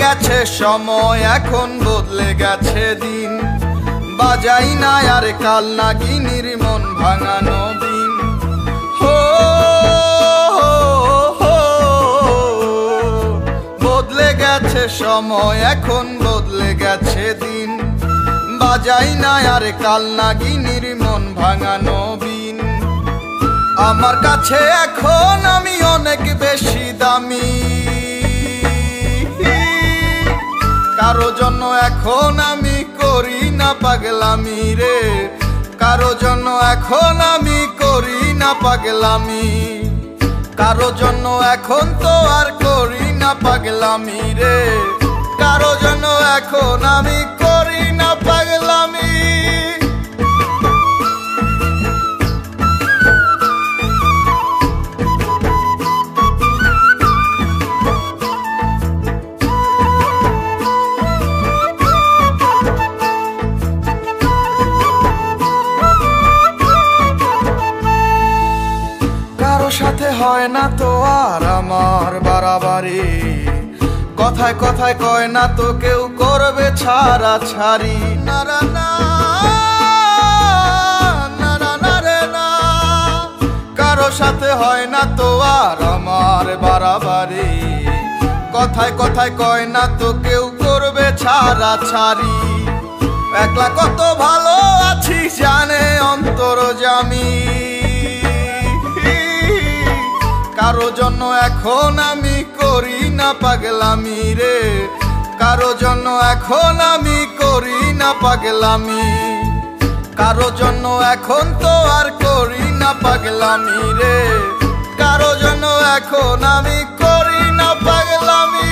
গেছে সময় এখন বদলে গেছে দিন, বাজাই না আর কাল নাগিনীর মন ভাঙানো দিন। হো বদলে গেছে সময় এখন বদলে গেছে দিন, বাজাই না আর কাল নাগিনীর মন ভাঙানো বিন। আমার কাছে এখন আমি অনেক বেশি দামি, কারো জন্য এখন আমি করি না পাগলামি রে, কারো জন্য এখন আমি করি না পাগলামি, কারো জন্য এখন তো আর করি না পাগলামি রে, কারো জন্য এখন আমি করি না পাগলামি। কারো সাথে হয় না তো আর আমার বাড়াবাড়ি, কথায় কথায় কয় না তো কেউ করবে ছাড়া ছাড়ি। না না না না রে না, কারো সাথে হয় না তো আর আমার বাড়াবাড়ি, কথায় কথায় কয় না তো কেউ করবে ছাড়া ছাড়ি। একলা কত ভালো আছি জানে অন্তর্যামী, কারো জন্য এখন আমি করি না পাগলামি রে, কারো জন্য এখন আমি করি না পাগলামি, কারো জন্য এখন তো আর করি না পাগলামি রে, কারো জন্য এখন আমি করি না পাগলামি।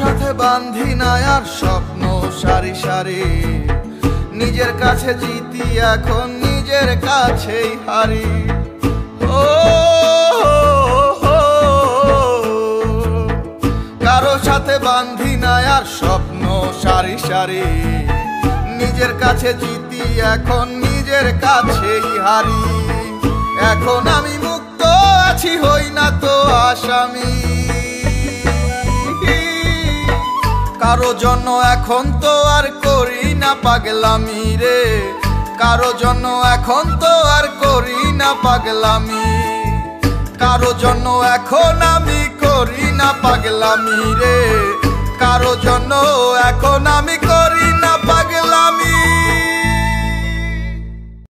সাথে বান্ধি না আর স্বপ্ন সারি সারি, নিজের কাছে জিতি এখন নিজের কাছেই হারি। ও কারো সাথে বান্ধি না আর স্বপ্ন সারি সারি, নিজের কাছে জিতি এখন নিজের কাছেই হারি। এখন আমি মুক্ত আছি হই না তো আসামি, কারো জন্য এখন তো আর করি না পাগলামি রে, কারো জন্য এখন তো আর করি না পাগলামি, কারো জন্য এখন আমি করি না পাগলামি রে, কারো জন্য এখন আমি